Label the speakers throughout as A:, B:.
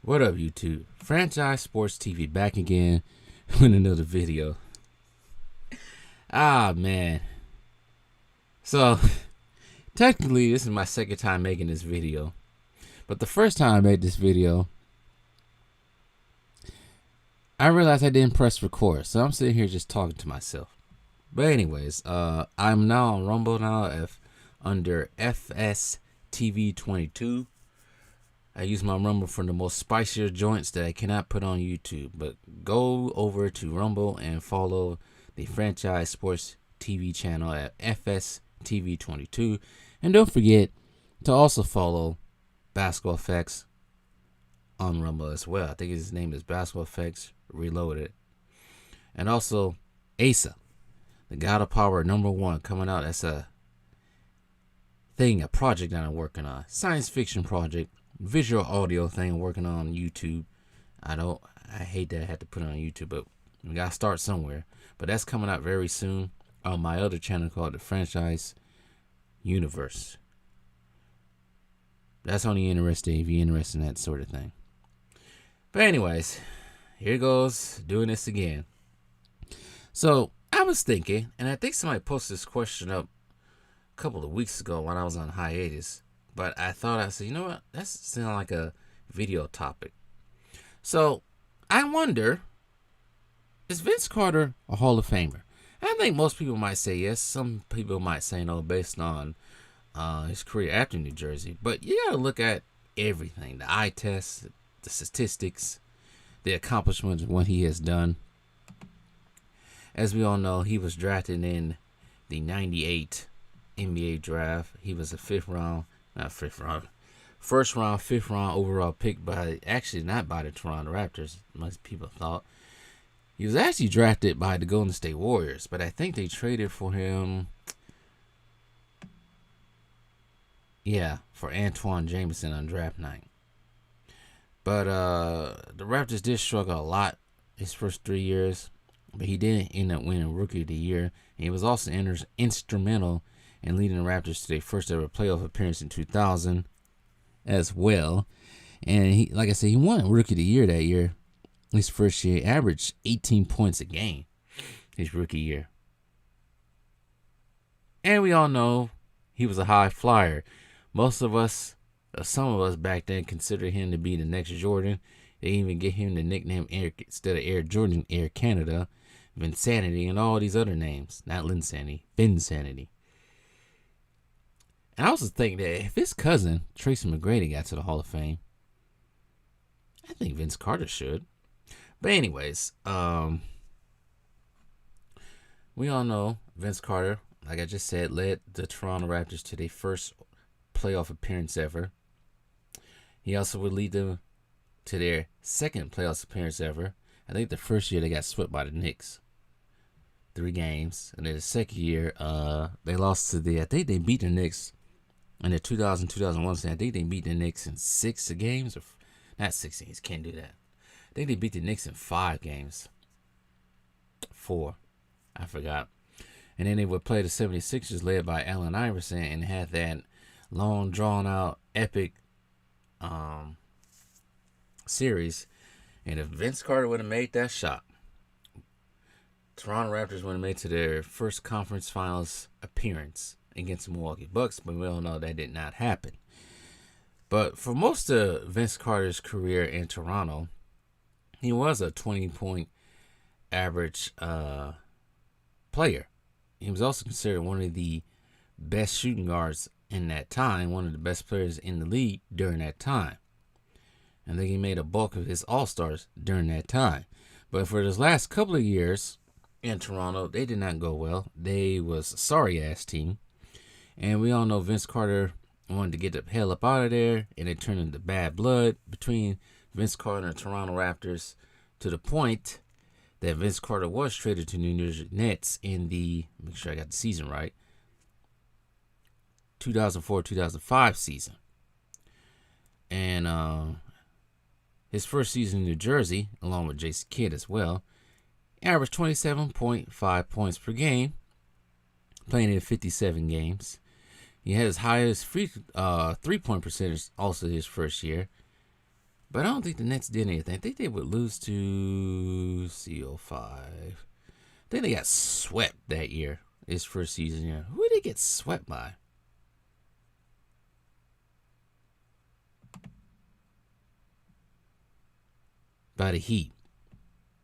A: What up, YouTube? Franchise Sports TV back again with another video. Man. So, technically, this is my second time making this video. But the first time I made this video, I realized I didn't press record. So I'm sitting here just talking to myself. But anyways, I'm now on Rumble now under FSTV22. I use my Rumble for the most spicier joints that I cannot put on YouTube. But go over to Rumble and follow the Franchise Sports TV channel at FSTV22. And don't forget to also follow Basketball Effects on Rumble as well. I think his name is Basketball Effects Reloaded. And also Asa, the God of Power #1, coming out. That's a project that I'm working on. Science fiction project. Visual audio thing I'm working on YouTube. I hate that I had to put it on YouTube, but we gotta start somewhere. But that's coming out very soon on my other channel called the Franchise Universe. That's only interesting if you're interested in that sort of thing. But anyways, here goes doing this again. So I was thinking, and I think somebody posted this question up a couple of weeks ago when I was on hiatus. But I said, you know what? That sounds like a video topic. So I wonder, is Vince Carter a Hall of Famer? I think most people might say yes. Some people might say no based on his career after New Jersey. But you got to look at everything. The eye test, the statistics, the accomplishments, what he has done. As we all know, he was drafted in the 98 NBA draft. He was a first round, 5th round overall pick not by the Toronto Raptors, most people thought. He was actually drafted by the Golden State Warriors, but I think they traded for him, for Antoine Jameson on draft night. But the Raptors did struggle a lot his first 3 years, but he did end up winning Rookie of the Year, and he was also instrumental and leading the Raptors to their first ever playoff appearance in 2000 as well. And he, like I said, he won Rookie of the Year that year. His first year, averaged 18 points a game his rookie year. And we all know he was a high flyer. Some of us back then considered him to be the next Jordan. They even gave him the nickname instead of Air Jordan, Air Canada, Vinsanity, and all these other names. Not Linsanity, Vinsanity. And I also think that if his cousin, Tracy McGrady, got to the Hall of Fame, I think Vince Carter should. But anyways, we all know Vince Carter, like I just said, led the Toronto Raptors to their first playoff appearance ever. He also would lead them to their second playoff appearance ever. I think the first year they got swept by the Knicks. 3 games. And then the second year, they lost to I think they beat the Knicks in the 2000-2001 season. I think they beat the Knicks in 6 games. Or not 6 games. Can't do that. I think they beat the Knicks in 5 games. 4. I forgot. And then they would play the 76ers led by Allen Iverson and had that long, drawn-out, epic series. And if Vince Carter would have made that shot, Toronto Raptors would have made to their first conference finals appearance against the Milwaukee Bucks, but we all know that did not happen. But for most of Vince Carter's career in Toronto, he was a 20-point average player. He was also considered one of the best shooting guards in that time, one of the best players in the league during that time. And then he made a bulk of his All-Stars during that time. But for his last couple of years in Toronto, they did not go well. They was a sorry-ass team. And we all know Vince Carter wanted to get the hell up out of there, and it turned into bad blood between Vince Carter and Toronto Raptors to the point that Vince Carter was traded to New Jersey Nets in make sure I got the season right, 2004-2005 season. And his first season in New Jersey, along with Jason Kidd as well, averaged 27.5 points per game, playing in 57 games. He had his highest three-point percentage also his first year. But I don't think the Nets did anything. I think they would lose to CO5. I think they got swept that year. His first season, yeah. Who did they get swept by? By the Heat.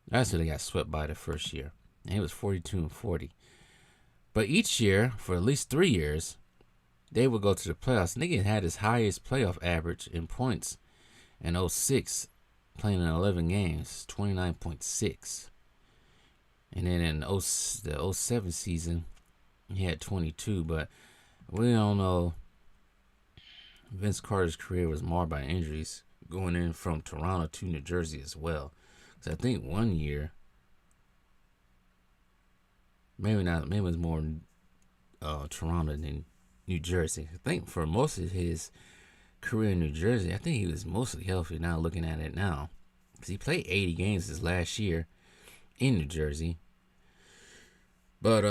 A: That's who they got swept by the first year. And it was 42-40. But each year, for at least 3 years, they would go to the playoffs. And they had his highest playoff average in points in 06, playing in 11 games, 29.6. And then in the 07 season, he had 22. But we don't know. Vince Carter's career was marred by injuries, going in from Toronto to New Jersey as well. Because I think one year, maybe not, maybe it was more Toronto than New Jersey. I think for most of his career in New Jersey, I think he was mostly healthy now looking at it now. Because he played 80 games this last year in New Jersey. But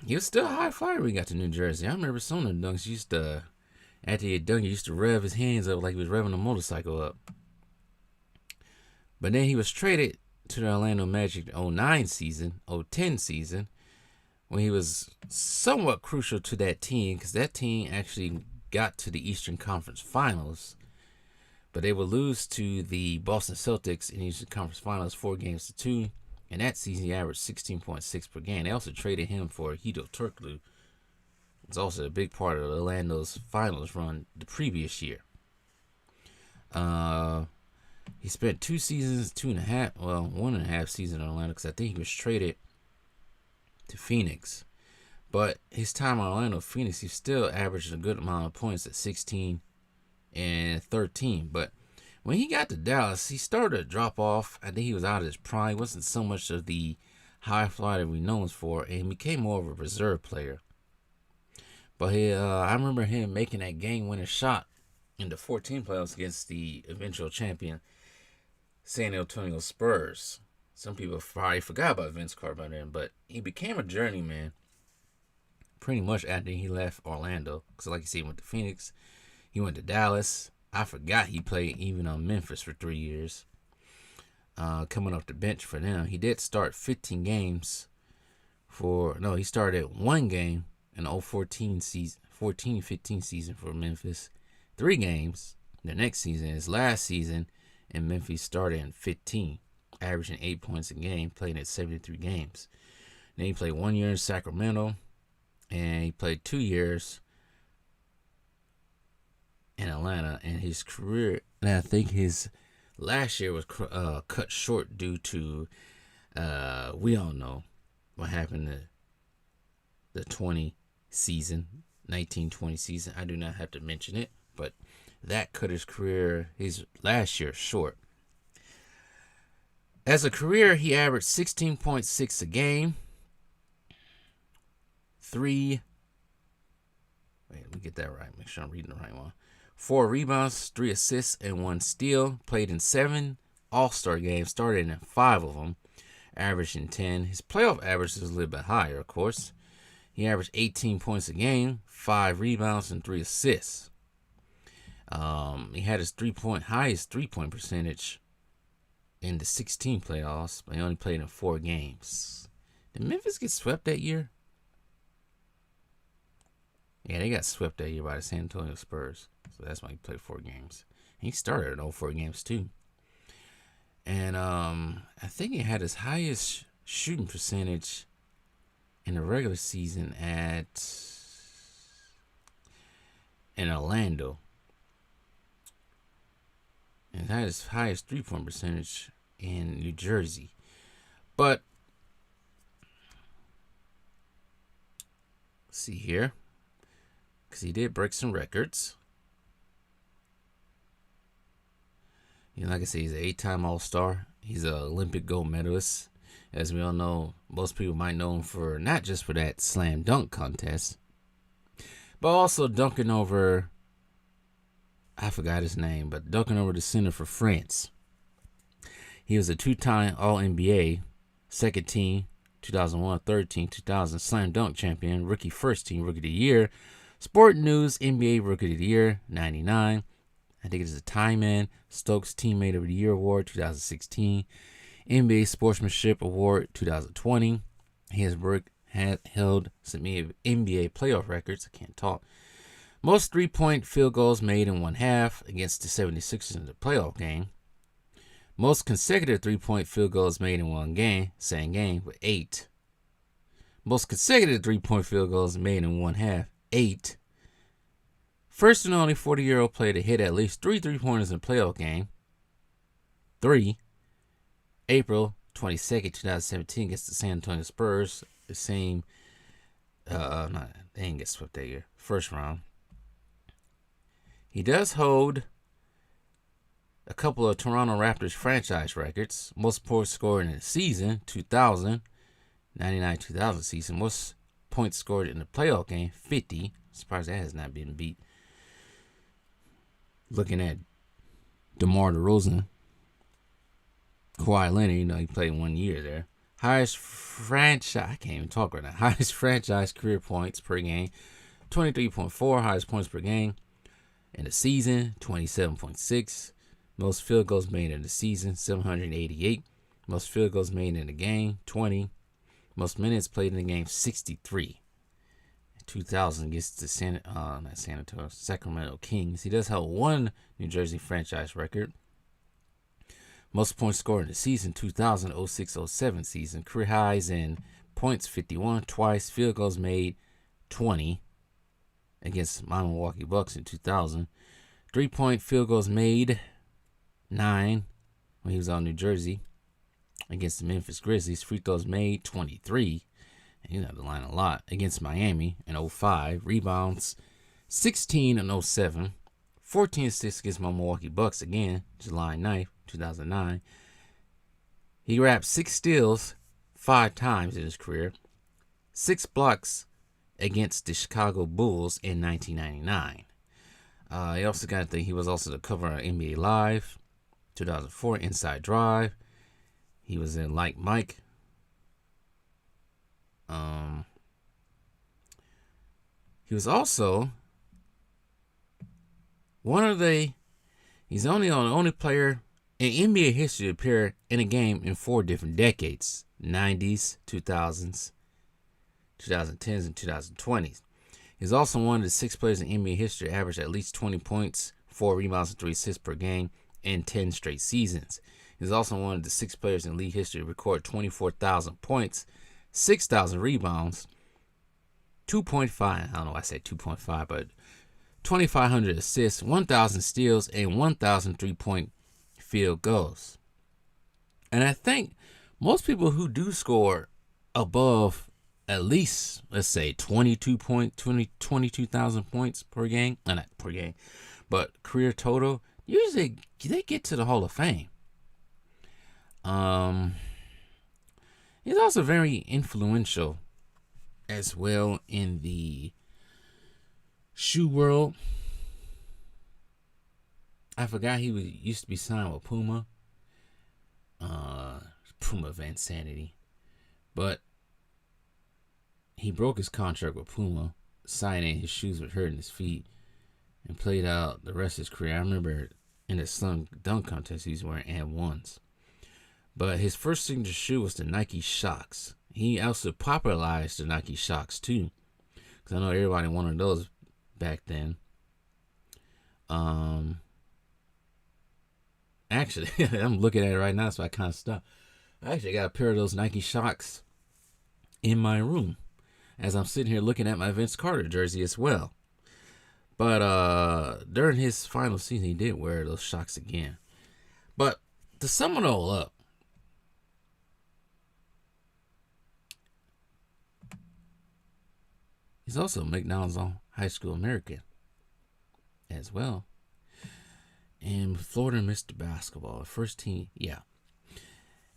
A: he was still a high flyer when he got to New Jersey. I remember some of the dunks used to, after he had dunked, he used to rev his hands up like he was revving a motorcycle up. But then he was traded to the Orlando Magic 09 season, 010 season, when he was somewhat crucial to that team because that team actually got to the Eastern Conference Finals. But they would lose to the Boston Celtics in the Eastern Conference Finals 4-2. And that season, he averaged 16.6 per game. They also traded him for Hedo Turkoglu. It's also a big part of Orlando's finals run the previous year. He spent 2 seasons, 1.5 seasons in Orlando because I think he was traded to Phoenix. But his time in Orlando, Phoenix, he still averaged a good amount of points at 16 and 13. But when he got to Dallas, he started to drop off. I think he was out of his prime. He wasn't so much of the high flyer that we know him for, and he became more of a reserve player. But I remember him making that game-winning shot in the 14 playoffs against the eventual champion San Antonio Spurs. Some people probably forgot about Vince Carter by then, but he became a journeyman pretty much after he left Orlando. Because like you see, he went to Phoenix, he went to Dallas. I forgot he played even on Memphis for 3 years. Coming off the bench for them. He did start 15 games he started 1 game in the 14-15 season for Memphis. 3 games the next season. His last season in Memphis started in 15, averaging 8 points a game, playing at 73 games. Then he played 1 year in Sacramento, and he played 2 years in Atlanta. And his career, and I think his last year was cut short due to, we all know what happened to the 1920 season. I do not have to mention it, but that cut his career, his last year, short. As a career, he averaged 16.6 a game. Let me get that right. Make sure I'm reading the right one. 4 rebounds, 3 assists, and 1 steal. Played in 7 All-Star games, started in 5 of them, averaging 10. His playoff average is a little bit higher, of course. He averaged 18 points a game, 5 rebounds, and 3 assists. He had his highest three-point percentage in the 16 playoffs, but he only played in 4 games. Did Memphis get swept that year? Yeah, they got swept that year by the San Antonio Spurs. So that's why he played 4 games. He started in all 4 games too. And I think he had his highest shooting percentage in the regular season in Orlando. And had his highest 3-point percentage in New Jersey. But let's see here. Because he did break some records. Like I said, he's an 8-time All-Star. He's an Olympic gold medalist. As we all know, most people might know him for not just for that slam dunk contest, but also dunking over, I forgot his name, but dunking over the center for France. He was a 2-time All-NBA, second team, 2001, third team, 2000 slam dunk champion, rookie first team, rookie of the year, Sport News NBA Rookie of the Year, 99. I think it's a Timon Stokes Teammate of the Year Award 2016, NBA Sportsmanship Award 2020. He has held some NBA playoff records. I can't talk. Most three-point field goals made in one half against the 76ers in the playoff game. Most consecutive three-point field goals made in one game, same game, with 8. Most consecutive three-point field goals made in one half, 8. First and only 40-year-old player to hit at least 3 3-pointers in a playoff game. 3. April 22nd, 2017 against the San Antonio Spurs. The same, they didn't get swept that year. First round. He does hold a couple of Toronto Raptors franchise records. Most points scored in the season, 2000, 99-2000 season. Most points scored in the playoff game, 50. Surprised that has not been beat. Looking at DeMar DeRozan, Kawhi Leonard, he played 1 year there. Highest franchise, I can't even talk right now. Highest franchise career points per game, 23.4. Highest points per game in the season, 27.6. Most field goals made in the season, 788. Most field goals made in the game, 20. Most minutes played in the game, 63. 2000 gets the Sacramento Kings. He does have one New Jersey franchise record. Most points scored in the season, 2006-07 season. Career highs in points, 51 twice. Field goals made, 20 against my Milwaukee Bucks in 2000. 3-point field goals made, 9 when he was on New Jersey against the Memphis Grizzlies. Free throws made, 23. And you know the line a lot against Miami in 05. Rebounds, 16 in 07. 14 assists against my Milwaukee Bucks again, July 9th, 2009. He grabbed 6 steals 5 times in his career. 6 blocks against the Chicago Bulls in 1999. He was also the cover of NBA Live, 2004, Inside Drive. He was in Like Mike. He was also he's the only player in NBA history to appear in a game in 4 different decades: 90s, 2000s, 2010s, and 2020s. He's also one of the 6 players in NBA history to average at least 20 points, 4 rebounds, and 3 assists per game in 10 straight seasons. He's also one of the 6 players in league history to record 24,000 points, 6,000 rebounds, 2.5, I don't know why I said 2.5, but 2,500 assists, 1,000 steals, and 1,000 3-point field goals. And I think most people who do score above at least, let's say, 22,000 points per game, not per game, but career total, usually they get to the Hall of Fame. He's also very influential as well in the shoe world. I forgot he used to be signed with Puma. Puma Vansanity. But he broke his contract with Puma, signing his shoes were hurting his feet, and played out the rest of his career. I remember in the slam dunk contest he was wearing And1s. But his first signature shoe was the Nike Shox. He also popularized the Nike Shox too, because I know everybody wanted those back then. Actually, I'm looking at it right now, so I kind of stopped. I actually got a pair of those Nike Shox in my room as I'm sitting here looking at my Vince Carter jersey as well. But during his final season, he did wear those Shox again. But to sum it all up, he's also McDonald's on High School American as well. And Florida Mr. Basketball, first team, yeah.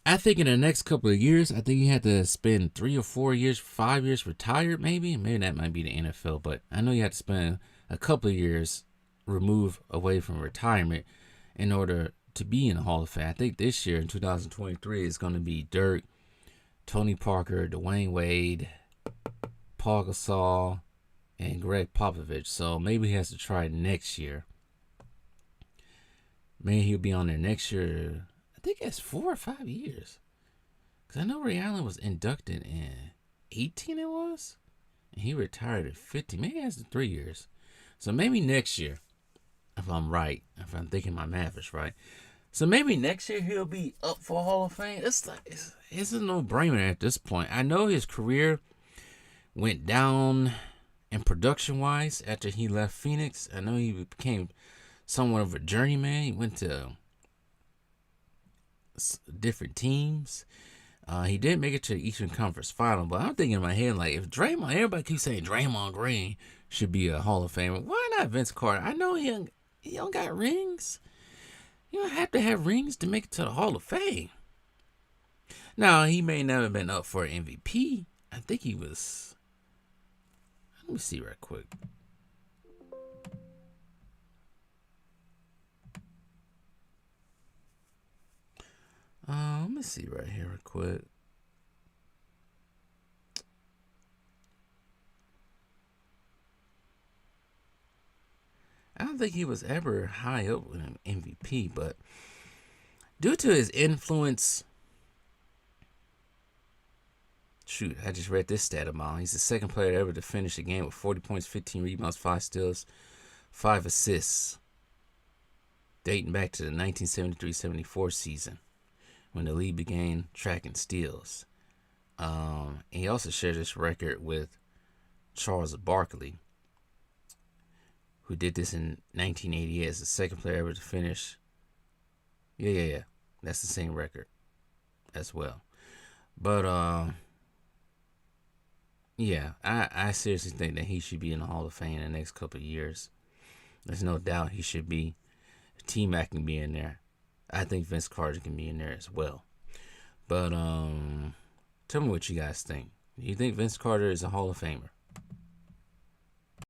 A: I think in the next couple of years, I think he had to spend 3 or 4 years, 5 years retired maybe. Maybe that might be the NFL, but I know you had to spend a couple of years removed away from retirement in order to be in the Hall of Fame. I think this year in 2023 is going to be Dirk, Tony Parker, Dwayne Wade, Paul Gasol, and Greg Popovich. So maybe he has to try next year. Maybe he'll be on there next year. I think it's 4 or 5 years. Because I know Ray Allen was inducted in 18, it was? And he retired at 50. Maybe that's 3 years. So maybe next year, if I'm right, if I'm thinking my math is right. So maybe next year he'll be up for Hall of Fame. It's a no-brainer at this point. I know his career went down in production-wise after he left Phoenix. I know he became somewhat of a journeyman. He went to different teams. He did make it to the Eastern Conference Final, but I'm thinking in my head, like, if Draymond, everybody keeps saying Draymond Green should be a Hall of Famer, why not Vince Carter? I know he don't got rings. You don't have to have rings to make it to the Hall of Fame. Now, he may never have been up for an MVP. I think he was. Let me see right quick. Let me see right here real quick. I don't think he was ever high up with an MVP, but due to his influence, shoot, I just read this stat about him. He's the second player ever to finish a game with 40 points, 15 rebounds, 5 steals, 5 assists, dating back to the 1973-74 season when the league began tracking steals. He also shared this record with Charles Barkley, who did this in 1988 as the second player ever to finish. Yeah. That's the same record as well. But, yeah, I seriously think that he should be in the Hall of Fame in the next couple of years. There's no doubt he should be. T-Mac can be in there. I think Vince Carter can be in there as well. But, tell me what you guys think. Do you think Vince Carter is a Hall of Famer?